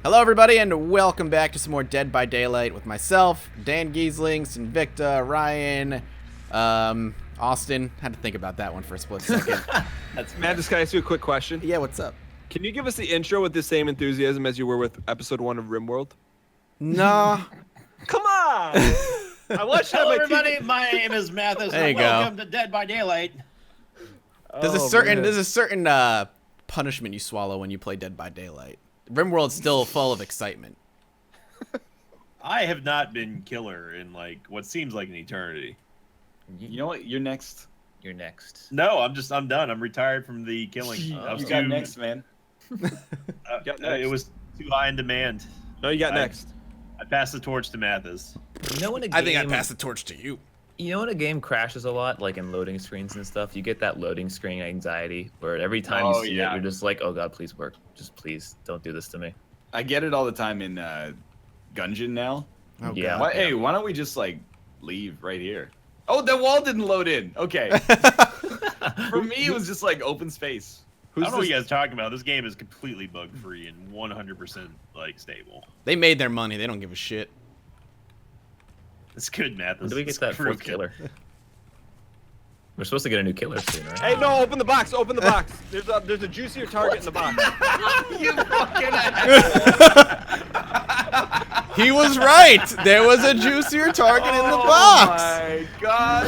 Hello, everybody, and welcome back to some more Dead by Daylight with myself, Dan Giesling, Sinvicta, Ryan, Austin. Had to think about that one for a split second. Matt, just can I ask you a quick question? Yeah, what's up? Can you give us the intro with the same enthusiasm as you were with episode 1 of RimWorld? No. Come on! I watched Hello, that. everybody. My name is Mathis. There you and welcome to Dead by Daylight. There's a certain punishment you swallow when you play Dead by Daylight. RimWorld's still full of excitement. I have not been killer in like what seems like an eternity. You know what? You're next. You're next. No, I'm done. I'm retired from the killing. You got next, man. It was too high in demand. No, you got next. I passed the torch to Mathis. You know when a game, I think I passed the torch to you. You know when a game crashes a lot, like in loading screens and stuff, you get that loading screen anxiety where every time you see it, you're just like, oh god, please work. Just please don't do this to me. I get it all the time in Gungeon now. Oh, Yeah. God. Hey, why don't we just like leave right here? Oh, the wall didn't load in. Okay. For me, it was just like open space. I don't know what you guys are talking about. This game is completely bug free and 100% like stable. They made their money. They don't give a shit. It's good, Mathis. When do we get that Real fourth good. killer? We're supposed to get a new killer soon, right? Hey, no, open the box. Open the box. There's a juicier target in the box. You fucking He was right. There was a juicier target in the box. Oh my god.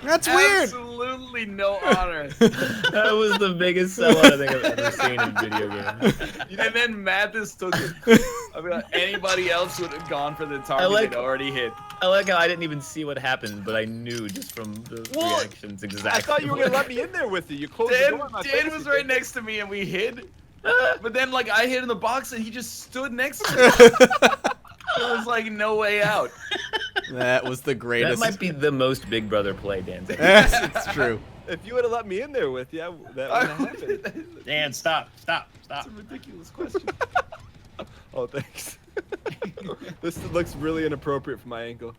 That's weird. Absolutely no honor. That was the biggest sellout I think I've ever seen in video games. And then Mathis took it. I mean, anybody else would have gone for the target they'd already hit. I like how I didn't even see what happened, but I knew just from the reactions exactly. I thought you were gonna let me in there with you. You closed the door in my face. Dan was right next to me and we hid. But then like I hid in the box and he just stood next to me. There was like no way out. That was the That greatest. might be the most Big Brother play, Dan. Yes, it's true. If you would have let me in there with you, that wouldn't have happened. Dan, stop. That's a ridiculous question. Oh, thanks. This looks really inappropriate from my angle.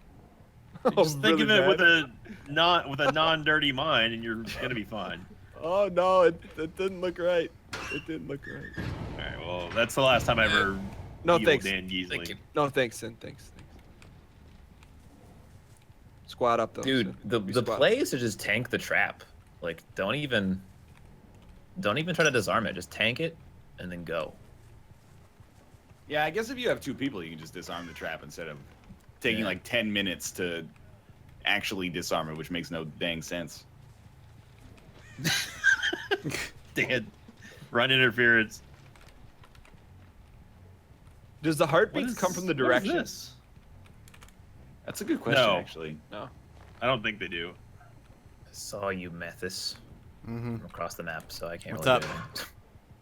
Just think really of it bad. with a non-dirty mind, and you're gonna be fine. Oh no, it didn't look right. It didn't look right. All right. Well, that's the last time I ever. No evil thanks. Dan Giesling. No thanks, Sin. Thanks. Squat up though. Dude, Sin. the play is to just tank the trap. Like, don't even try to disarm it. Just tank it and then go. Yeah, I guess if you have two people, you can just disarm the trap instead of taking like 10 minutes to actually disarm it, which makes no dang sense. Dan, run interference. Does the heartbeats come from the direction? What is this? That's a good question, No. actually. No. I don't think they do. I saw you, Mathis, from across the map, so I can't What's really up? do anything.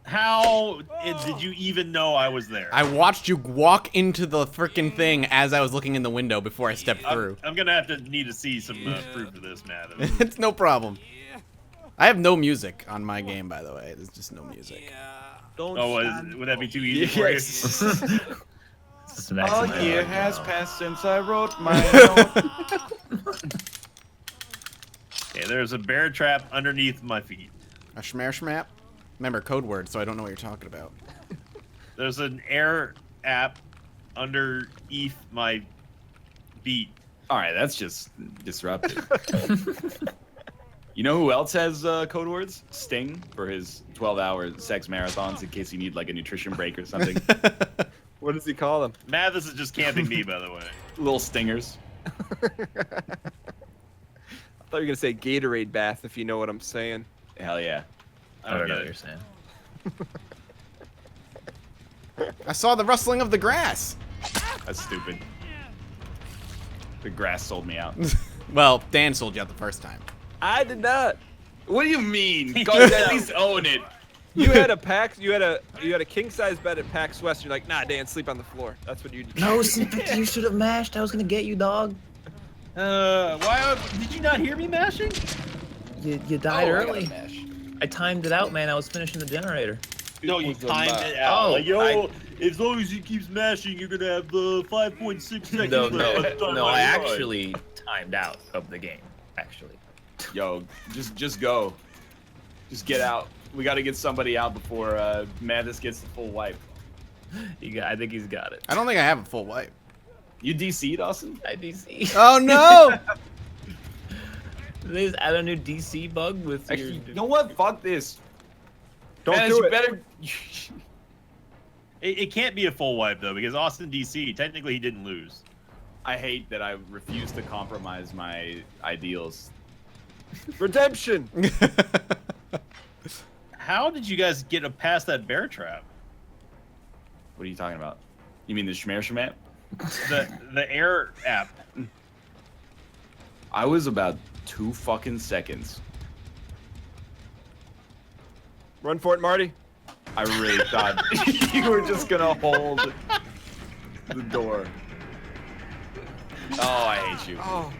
How did you even know I was there? I watched you walk into the freaking thing as I was looking in the window before I stepped through. I'm gonna need to see some proof of this, Mathis. It's no problem. I have no music on my game, by the way. There's just no music. Don't. Oh, would that be too easy for you? Yes. Just maxing A my year luck has now. passed since I wrote my note. Okay, there's a bear trap underneath my feet. A schmare schmap? Remember, code word, so I don't know what you're talking about. There's an air app underneath my feet. All right, that's just disruptive. You know who else has code words? Sting for his 12-hour sex marathons in case you need like a nutrition break or something. What does he call them? Mathis is just camping me, by the way. Little stingers. I thought you were gonna say Gatorade bath, if you know what I'm saying. Hell yeah. I don't know get what it. you're saying. I saw the rustling of the grass. That's stupid. The grass sold me out. Well, Dan sold you out the first time. I did not. What do you mean? Guys, at least own it. You had a pack. You had a king size bed at PAX West. You're like, nah, Dan, sleep on the floor. That's what you did. No, Sinvicta, you should have mashed. I was gonna get you, dog. Why did you not hear me mashing? You died Oh, I gotta early. mash. I timed it out, man. I was finishing the generator. No, you was a timed lot. it out. Oh, Like, yo, as long as he keeps mashing, you're gonna have 5.6 seconds. No, left on no, my I run. actually timed out of the game. Actually. Yo, just go. Just get out. We got to get somebody out before Mathis gets the full wipe. I think he's got it. I don't think I have a full wipe. You DC'd, Austin? I DC. Oh no! They just add a new DC bug with Actually, your... you know what? Fuck this. Don't Guys, do you it. better. It can't be a full wipe though, because Austin DC technically he didn't lose. I hate that I refuse to compromise my ideals. Redemption. How did you guys get past that bear trap? What are you talking about? You mean the Shmer Shmap? The air app. I was about 2 fucking seconds. Run for it, Marty. I really thought you were just gonna hold the door. Oh, I hate you. Oh,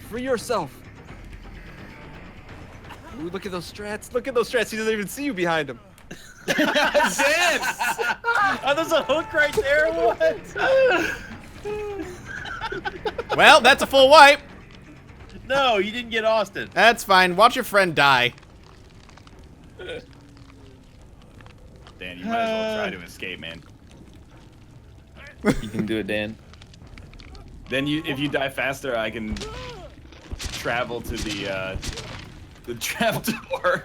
free yourself. Ooh, look at those strats. Look at those strats. He doesn't even see you behind him. Dance! Oh, there's a hook right there. What? Well, that's a full wipe. No, you didn't get Austin. That's fine. Watch your friend die. Dan, you might as well try to escape, man. You can do it, Dan. Then if you die faster, I can travel to the trap door.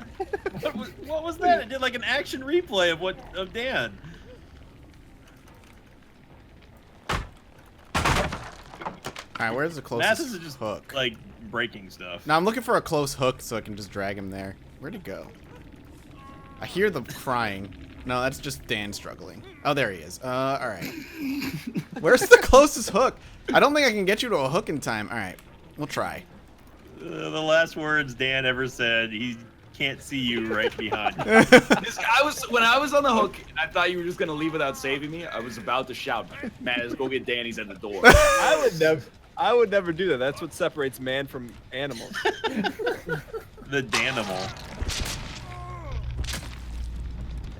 What was that? It did like an action replay of Dan. All right, where's the closest Mathis is just hook? like breaking stuff. Now I'm looking for a close hook so I can just drag him there. Where'd he go? I hear the crying. No, that's just Dan struggling. Oh, there he is. All right. Where's the closest hook? I don't think I can get you to a hook in time. All right, we'll try. The last words Dan ever said. He can't see you right behind you. When I was on the hook, and I thought you were just gonna leave without saving me. I was about to shout, "Man, let's go get Dan. He's at the door." I would never do that. That's what separates man from animals. The Danimal.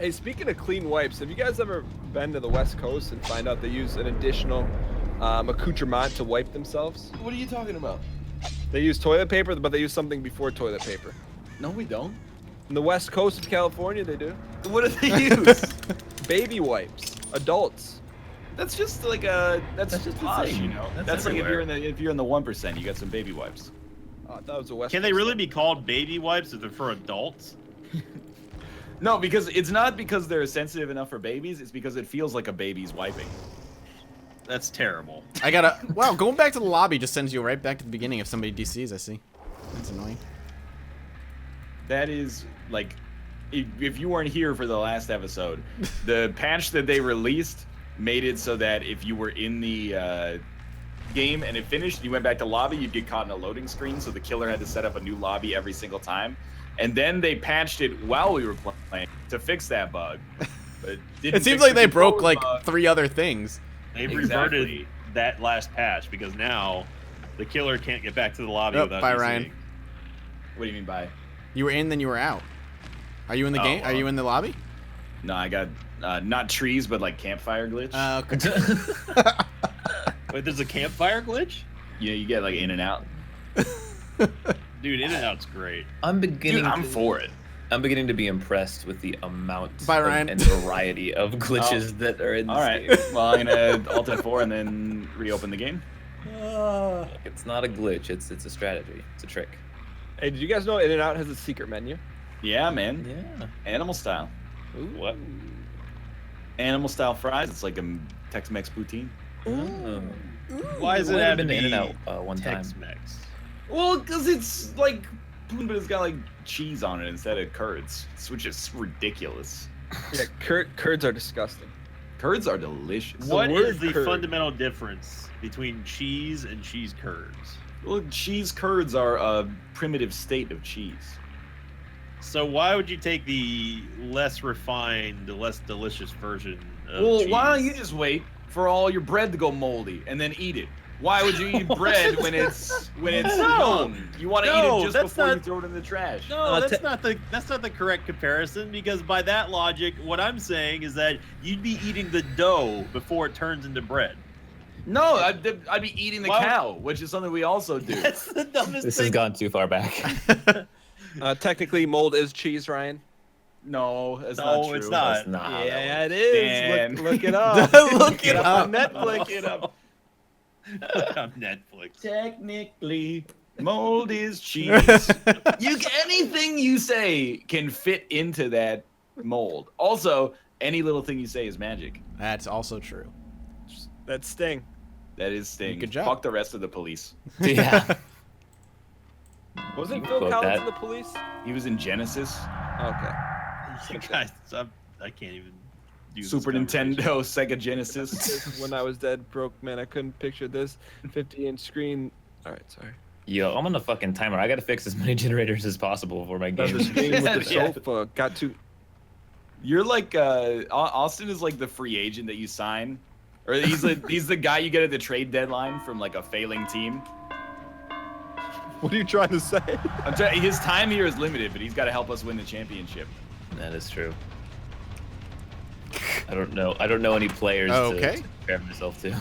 Hey, speaking of clean wipes, have you guys ever been to the West Coast and find out they use an additional accoutrement to wipe themselves? What are you talking about? They use toilet paper, but they use something before toilet paper. No, we don't. In the West Coast of California, they do. What do they use? Baby wipes. Adults. That's just like that's just just a posh, thing. you know. That's That's like everywhere. if you're in the 1%, you got some baby wipes. Oh, I thought it was a West Can they Coast really thing. be called baby wipes if they're for adults? No, because it's not because they're sensitive enough for babies. It's because it feels like a baby's wiping. That's terrible. I gotta. Wow, going back to the lobby just sends you right back to the beginning if somebody DCs. I see. That's annoying. That is like, if you weren't here for the last episode, the patch that they released made it so that if you were in the game and it finished, you went back to lobby, you'd get caught in a loading screen. So the killer had to set up a new lobby every single time. And then they patched it while we were playing to fix that bug. But It seems like they broke like 3 other things. They've Exactly. reverted that last patch because now the killer can't get back to the lobby Oh, without bye, DCing. Ryan. What do you mean by? You were in, then you were out. Are you in the game? Are you in the lobby? No, I got not trees, but like campfire glitch. Okay. Wait, there's a campfire glitch? You know, you get like in and out. Dude, In-N-Out's great. I'm beginning. Dude, I'm for it. I'm beginning to be impressed with the amount Bye, Ryan. and variety of glitches that are in this All right. game. Well, I'm gonna alt F4 and then reopen the game. It's not a glitch. It's a strategy. It's a trick. Hey, did you guys know In-N-Out has a secret menu? Yeah, man. Yeah. Animal style. What? Animal style fries. It's like a Tex-Mex poutine. Oh. Why does it Might have to been be In-N-Out one time. Tex-Mex? Well, because it's like, but it's got like cheese on it instead of curds, which is ridiculous. Yeah, curds are disgusting. Curds are delicious. What word is the curd. fundamental difference between cheese and cheese curds? Well, cheese curds are a primitive state of cheese. So why would you take the less refined, less delicious version of Well, cheese? why don't you just wait for all your bread to go moldy and then eat it? Why would you eat bread when it's No. young? You want to No, eat it just that's before you not- throw it in the trash. No, that's not the correct comparison, because by that logic, what I'm saying is that you'd be eating the dough before it turns into bread. No, I'd be eating the Why would- cow, which is something we also do. That's the dumbest This thing. has gone too far back. Technically, mold is cheese, Ryan. No, that's not true. It's not. That's not how that Yeah, it works. is. Dan. Look it up. Look it on up. Netflix. Look it up. Look on Netflix. Technically, mold is cheese. Anything you say can fit into that mold. Also, any little thing you say is magic. That's also true. That's Sting. That is Sting. Good job. Fuck the rest of the police. Yeah. Wasn't You Phil quote Collins that. in the police? He was in Genesis, Okay. You guys, I can't even do this Super conversation. Nintendo, Sega Genesis. When I was dead broke, man, I couldn't picture this 50-inch screen. All right, sorry. Yo, I'm on the fucking timer. I gotta fix as many generators as possible for my The game. screen with the Yeah. sofa got to. You're like Austin is like the free agent that you sign, or he's the guy you get at the trade deadline from like a failing team. What are you trying to say? His time here is limited, but he's got to help us win the championship. That is true. I don't know any players Okay. to compare myself to.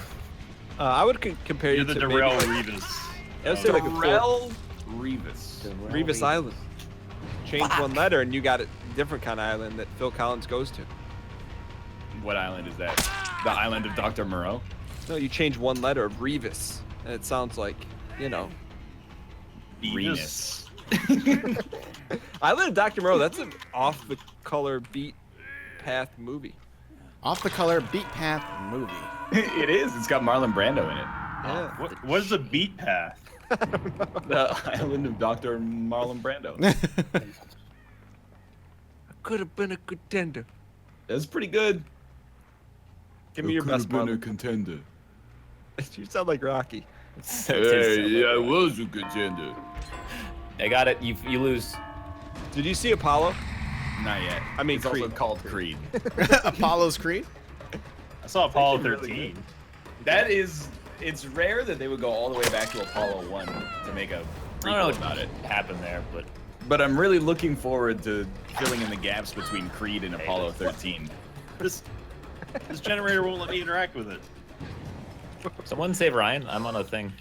I would compare You're you the to Darrell maybe, like, Revis. I would say like a Darrell Revis. Revis Island. Change one letter and you got a different kind of island that Phil Collins goes to. What island is that? The island of Dr. Moreau? No, you change one letter of Revis, and it sounds like, you know, Renus. Island of Dr. Moreau. That's an off the color beat path movie. Off the color beat path movie. It is. It's got Marlon Brando in it. Yeah. What is a beat path? The island of Dr. Marlon Brando. Could have been a contender. That's pretty good. Give me your best one. contender. You sound like Rocky. I was a contender. I got it. You lose. Did you see Apollo? Not yet. I mean, it's also Creed. called Creed. Apollo's Creed. I saw Apollo actually 13. really That is, it's rare that they would go all the way back to Apollo 1 to make a I prequel don't know what about it. happened there, but But I'm really looking forward to filling in the gaps between Creed and Apollo 13. This generator won't let me interact with it. someone save Ryan. I'm on a thing.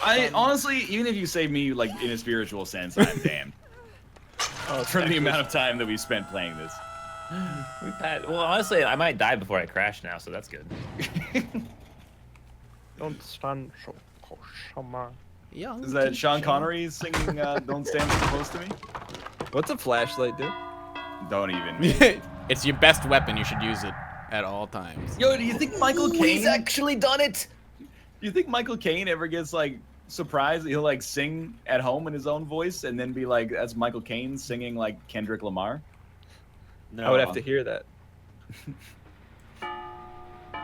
I honestly, even if you save me like in a spiritual sense, I'm damned. From the amount of time that we spent playing this. We've had. Well, honestly, I might die before I crash now, so that's good. Don't stand so close, Shama. Young Is that Sean teacher. Connery singing Don't Stand So Close to Me? What's a flashlight do? Don't even. It's your best weapon. You should use it at all times. Yo, do you think Michael Caine? actually done it. Do you think Michael Caine ever gets like surprised? He'll like sing at home in his own voice and then be like, "That's Michael Caine singing like Kendrick Lamar." No, I would have to hear that.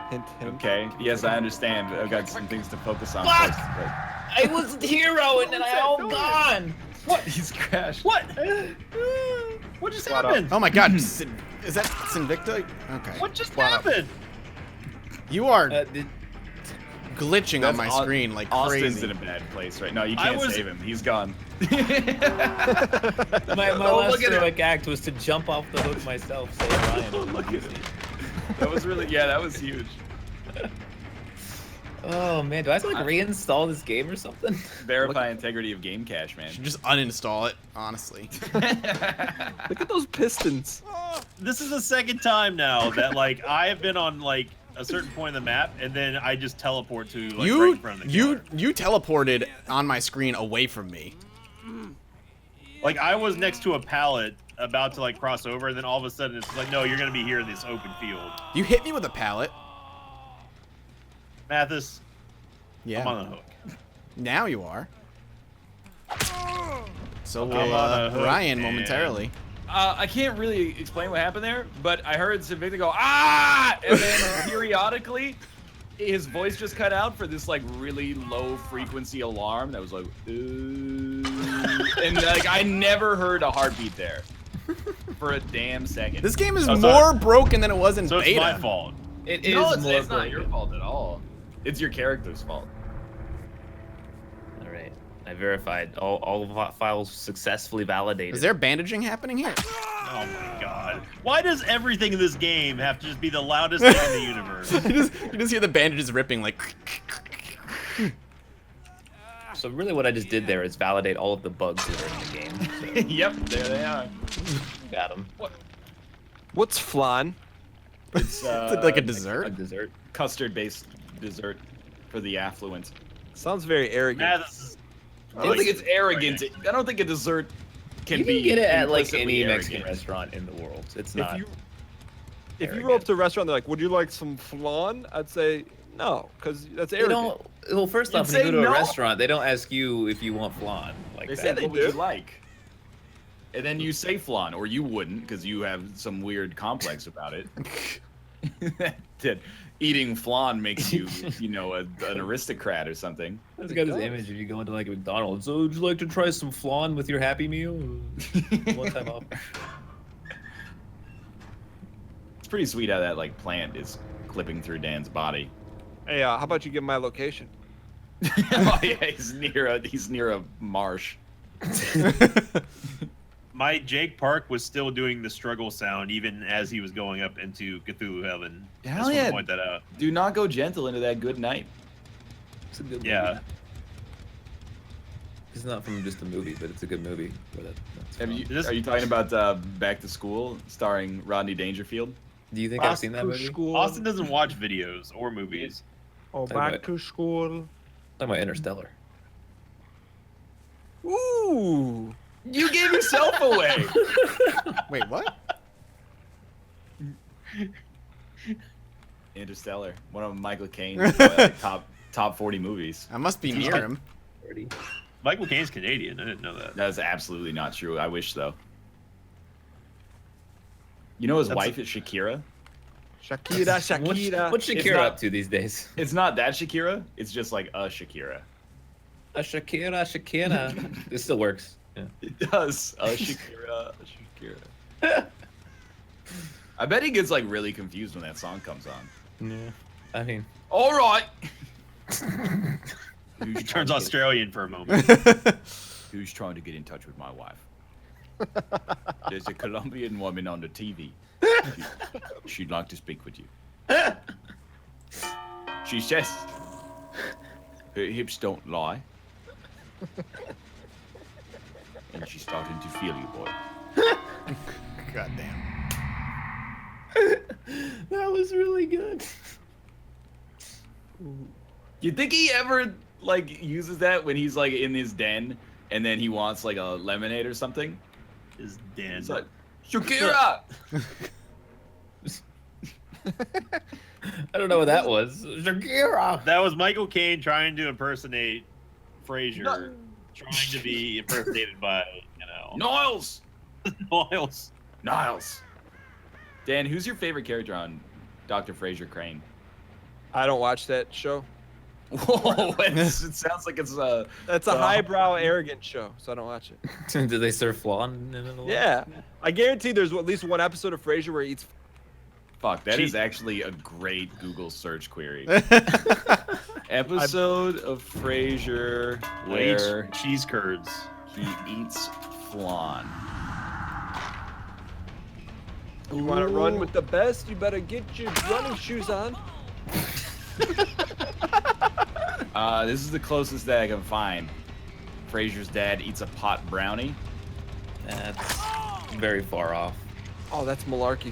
Hint, hint. Okay. Yes, I understand. I've got some things to focus on Fuck! first. I was the hero, and then I all gone. What? He's crashed. What? What just Spot up. happened? Oh my God! Is that Sinvicta? Okay. What just Spot up. happened? You are Did- glitching on That's my screen like Austin's crazy. in a bad place right now. You I can't was- save him. He's gone. my Oh, last look at heroic act was to jump off the hook myself, save Ryan. Look at it. That was really, yeah, that was huge. Oh man, do I have to like reinstall this game or something? Verify integrity of game cache, man. You should just uninstall it, honestly. Look at those pistons. This is the second time now that like I have been on like a certain point in the map and then I just teleport to like right in front of the killer. you teleported on my screen away from me. Like I was next to a pallet about to like cross over and then all of a sudden it's like, no, you're gonna be here in this open field. You hit me with a pallet. Mathis, Yeah. I'm on the hook. Now you are. So I'm will on a hook, Ryan man. momentarily. I can't really explain what happened there, but I heard Sinvicta go, ah! And then periodically, his voice just cut out for this like really low frequency alarm that was like, ooh. And like, I never heard a heartbeat there for a damn second. This game is Oh, more sorry. broken than it was in So it's beta. my fault. It is No, more it's not broken. your fault at all. It's your character's fault. All right, I verified all files successfully validated. Is there bandaging happening here? Oh my god. Why does everything in this game have to just be the loudest thing in the universe? you just hear the bandages ripping like. So really, what I just did there is validate all of the bugs that are in the game. So. Yep, there they are. Got him. What's flan? It's like a dessert. A dessert. Custard-based dessert for the affluent. Sounds very arrogant. Yeah, this is, I don't think it's arrogant. I don't think a dessert can You be. can get it at like implicitly any Mexican arrogant. restaurant in the world. It's If not. you if you arrogant. roll up to a restaurant, they're like, "Would you like some flan?" I'd say no, because that's They arrogant. don't. Well, first You'd off, when you say go to no. a restaurant, they don't ask you if you want flan. Like They that. said, they "What would you do. like?" And then you say flan, or you wouldn't, because you have some weird complex about it. That eating flan makes you, an aristocrat or something. That's got his image. If you go into like a McDonald's, so would you like to try some flan with your Happy Meal? One time offer. It's pretty sweet how that like plant is clipping through Dan's body. Hey, how about you give my location? Oh yeah, he's near a marsh. my Jake Park was still doing the struggle sound even as he was going up into Cthulhu Heaven. Hell Just want yeah. to point that out. Do not go gentle into that good night. It's a good Yeah. movie. It's not from just a movie, but it's a good movie. That's Have fun. you, This- are you talking about Back to School, starring Rodney Dangerfield? Do you think I've seen that movie? School. Austin doesn't watch videos or movies. Oh, Talk back about- to school. Talking about Interstellar. Ooh. You gave yourself away. Wait, what? Interstellar, one of Michael Caine's like, top 40 movies. I must be near him. Michael Caine's Canadian. I didn't know that. That is absolutely not true. I wish though. You know his That's- wife is Shakira? Shakira. What's It's Shakira not- up to these days? It's not that Shakira. It's just like a Shakira. A Shakira. It still works. Yeah. It does. A Shakira. A Shakira. I bet he gets like really confused when that song comes on. Yeah. I mean, All right. He turns Australian for a moment. Who's trying to get in touch with my wife? There's a Colombian woman on the TV. She'd like to speak with you. She says her hips don't lie. And she's starting to feel you, boy. God damn. that was really good. You think he ever like uses that when he's like in his den and then he wants like a lemonade or something? Is Dan? It's like, Shakira! I don't know what that was. Shakira. That was Michael Caine trying to impersonate Frasier, No. trying to be impersonated by, Niles! Niles. Niles. Dan, who's your favorite character on Dr. Fraser Crane? I don't watch that show. Whoa, it sounds like it's That's a highbrow, arrogant show, so I don't watch it. Did they serve flan in it a lot? Yeah, I guarantee there's at least one episode of Frasier where he eats. Fuck, that is Cheese. actually a great Google search query. Episode of Frasier where Cheese curds. he eats flan. You want to run with the best? You better get your running shoes on. This is the closest that I can find. Frasier's dad eats a pot brownie. That's very far off. Oh, that's malarkey.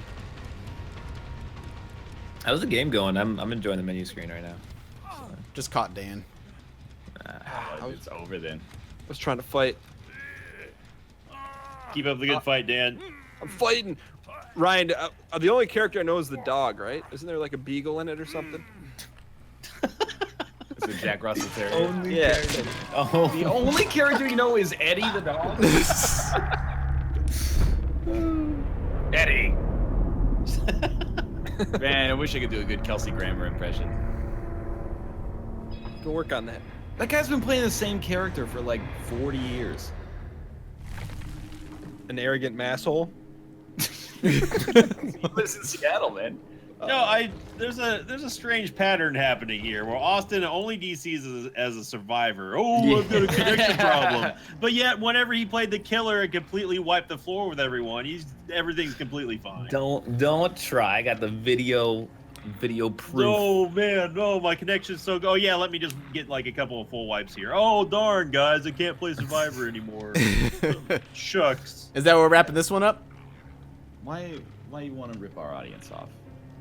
How's the game going? I'm enjoying the menu screen right now. Just caught Dan. It's over then. I was trying to fight. Keep up the good fight, Dan. I'm fighting. Ryan, the only character I know is the dog, right? Isn't there like a beagle in it or something? It's a Jack Russell Terrier. Yeah. Oh, The only character you know is Eddie the dog. Eddie. Man, I wish I could do a good Kelsey Grammer impression. Go work on that. That guy's been playing the same character for like 40 years. An arrogant masshole. He lives in Seattle, man. No, there's a strange pattern happening here where Austin only DCs as a survivor. Oh, I've got a connection problem. But yet, whenever he played the killer and completely wiped the floor with everyone, everything's completely fine. don't try. I got the video proof. No, man, no, my connection's so good. Oh, yeah, let me just get like a couple of full wipes here. Oh, darn, guys, I can't play Survivor anymore. Shucks. Is that where we're wrapping this one up? Why you want to rip our audience off?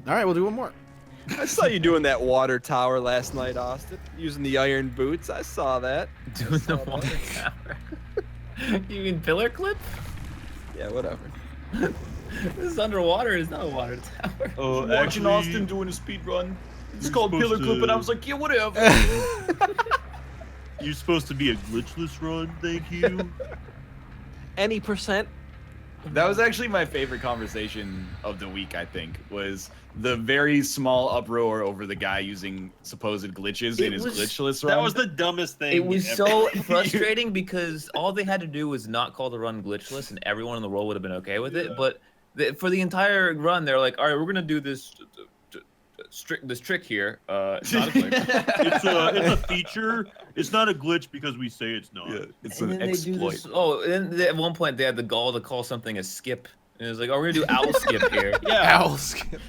All right, we'll do one more. I saw you doing that water tower last night, Austin. Using the iron boots. I saw that. Doing the water tower. You mean pillar clip? Yeah, whatever. This is underwater. It's not a water tower. Oh, Watching actually, Austin doing a speed run. It's you're called supposed pillar clip, to- and I was like, yeah, whatever. You're supposed to be a glitchless run, thank you. Any percent? That was actually my favorite conversation of the week, I think, was the very small uproar over the guy using supposed glitches in his glitchless run. That was the dumbest thing. It was ever. so frustrating because all they had to do was not call the run glitchless, and everyone in the world would have been okay with it. But for the entire run, they're like, "All right, we're gonna do this trick here." It's not a glitch. It's a feature. It's not a glitch because we say it's not. Yeah, it's And an then they do exploit. this. Oh, and then at one point they had the gall to call something a skip, and it was like, "Oh, we're gonna do owl skip here." Yeah. Owl skip.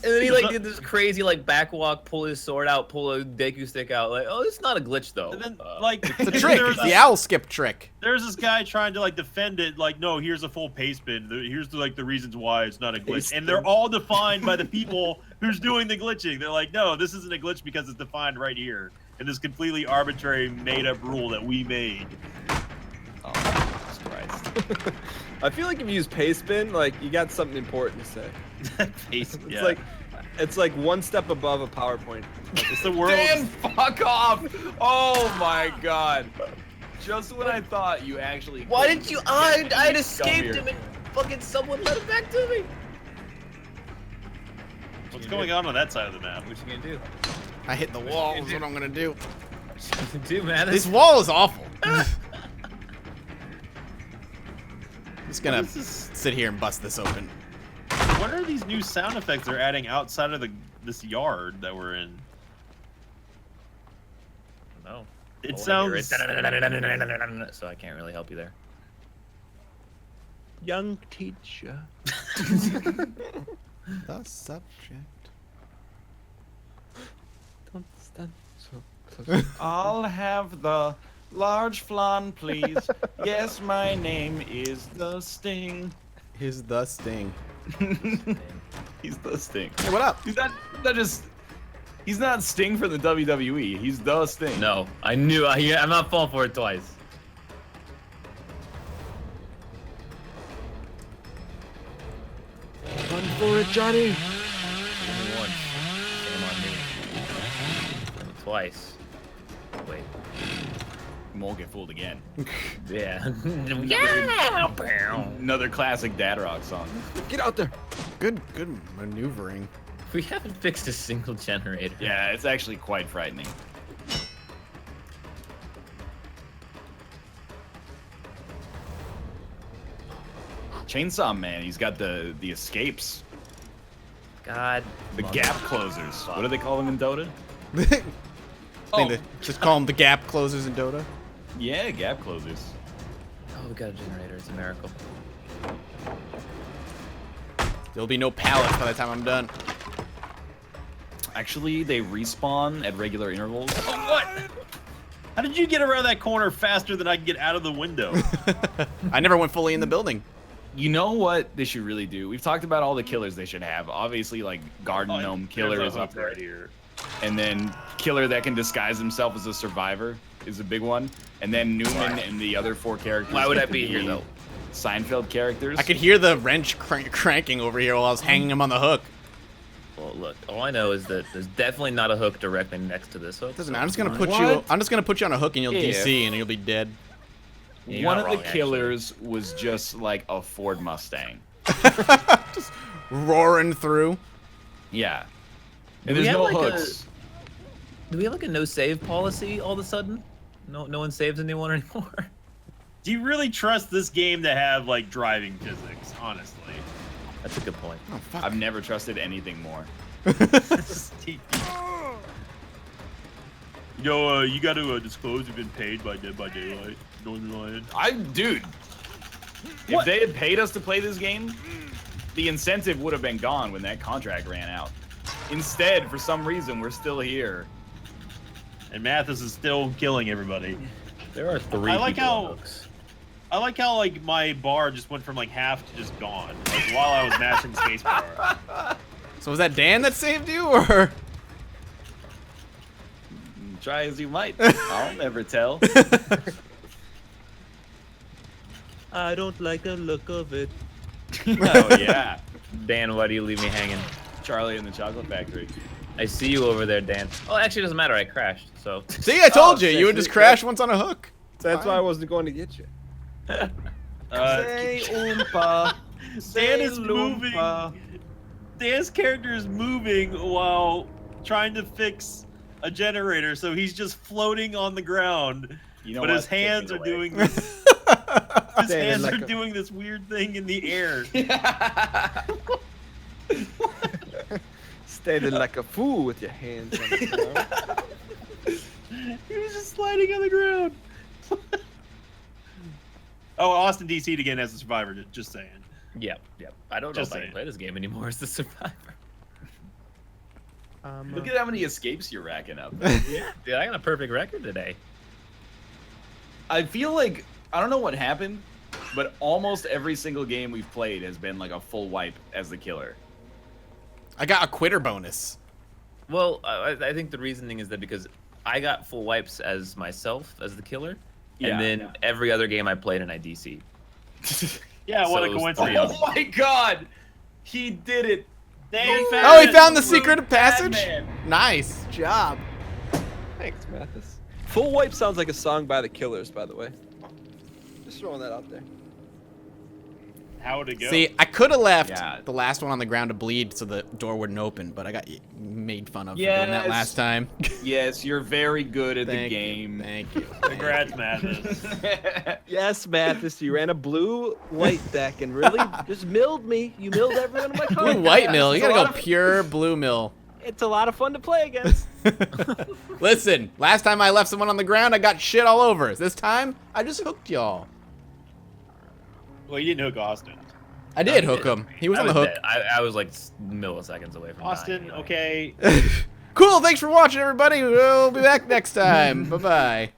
And then he like did this crazy like backwalk, pull his sword out, pull a Deku stick out. Like, oh, it's not a glitch though. And then, like, It's a trick. It's the owl skip trick. There's this guy trying to like defend it, like, no, here's a full pace spin. Here's the reasons why it's not a glitch, and they're all defined by the people who's doing the glitching. They're like, no, this isn't a glitch because it's defined right here in this completely arbitrary, made-up rule that we made. Oh, Jesus Christ. I feel like if you use pace spin, like you got something important to say. Pace, It's like one step above a PowerPoint. it's the world. Dan, fuck off! Oh my god. Just when I thought you actually Why couldn't didn't you? get I'd any escaped scummier. him and fucking someone let him back to me. What's going on that side of the map? What you gonna do? I hit the wall. Is what I'm gonna do. What you gonna do, man? This wall is awful. I'm just gonna What is this? sit here and bust this open. What are these new sound effects they're adding outside of this yard that we're in? No. It All I hear sounds. is so I can't really help you there. Young teacher. The subject. Don't stand so close. I'll have the large flan, please. Yes, my name is the Sting. Here's the sting. He's the Sting. Hey, what up? He's not just. He's not Sting for the WWE. He's the Sting. No, I knew. I'm not falling for it twice. Run for it, Johnny. Only once. Shame on me. Only twice. Wait. You won't get fooled again. Yeah. Yeah. Another classic Dad Rock song. Get out there. Good maneuvering. We haven't fixed a single generator. Yeah, it's actually quite frightening. Chainsaw Man, he's got the escapes. God. The gap closers. What do they call them in Dota? I think they just call them the gap closers in Dota. Yeah, gap closers. Oh, we got a generator. It's a miracle. There'll be no pallets by the time I'm done. Actually, they respawn at regular intervals. Oh, what? How did you get around that corner faster than I can get out of the window? I never went fully in the building. You know what they should really do? We've talked about all the killers they should have. Obviously, like Garden Gnome Killer There's is a up hook there. right here. And then Killer that can disguise himself as a survivor is a big one. And then Newman and the other 4 characters. Why would I get to be here, though? Seinfeld characters. I could hear the wrench cranking over here while I was hanging him on the hook. Well, look. All I know is that there's definitely not a hook directly next to this hook. Doesn't matter. I'm just gonna put What? you. I'm just gonna put you on a hook and you'll If- DC and you'll be dead. You're One not of the wrong, actually. killers was just like a Ford Mustang. Just roaring through. Yeah. Do And we there's have, no like, hooks. Do we have like a no save policy all of a sudden? No one saves anyone anymore. Do you really trust this game to have like driving physics? Honestly, That's a good point. Oh fuck. I've never trusted anything more. you know, you got to disclose you've been paid by Dead by Daylight, Northern Lion. Dude, if they had paid us to play this game, the incentive would have been gone when that contract ran out. Instead, for some reason, we're still here. And Mathis is still killing everybody. There are 3 I like people how- on hooks. I like how like my bar just went from like half to just gone, like while I was mashing spacebar. So was that Dan that saved you, or? Try as you might. I'll never tell. I don't like the look of it. Oh yeah. Dan, why do you leave me hanging? Charlie in the Chocolate Factory. I see you over there, Dan. Oh, actually, it doesn't matter. I crashed, so. See, I told Oh, you, shit, you would shit, just crash once on a hook. That's why I wasn't going to get you. Say oompa. Dan is moving. Dan's character is moving while trying to fix a generator, so he's just floating on the ground. You know But what? his hands Take are it away. doing this. His Standing hands like are a- doing this weird thing in the air. Standing like a fool with your hands on the ground. He was just sliding on the ground. Oh, Austin DC'd again as a survivor. Just saying. Yep. I don't know Just if I can saying. play this game anymore as the survivor. Look at how many escapes you're racking up. Yeah, dude, I got a perfect record today. I feel like I don't know what happened, but almost every single game we've played has been like a full wipe as the killer. I got a quitter bonus. Well, I think the reasoning is that because I got full wipes as myself, as the killer, Yeah. and then every other game I played in I DC'd. Yeah, what So a it was coincidence. Oh my god! He did it! Dan Oh, he it. found the secret passage? Batman. Nice job. Thanks, Mathis. Full Wipe sounds like a song by the Killers, by the way. Just throwing that out there. How would it go? See, I could have left Yeah. the last one on the ground to bleed so the door wouldn't open, but I got made fun of for doing that Yes. last time. Yes, you're very good at the Thank game. you. Thank you. Congrats, Mathis. Yes, Mathis, you ran a blue-white deck and really just milled me. You milled everyone in my cards. Blue white mill. You It's a gotta lot go of- pure blue mill. It's a lot of fun to play against. Listen, last time I left someone on the ground, I got shit all over. This time, I just hooked y'all. Well, you didn't hook Austin. I did hook him. He was I on the hook. dead. I was like milliseconds away from Austin, dying. okay. Cool. Thanks for watching, everybody. We'll be back next time. Bye-bye.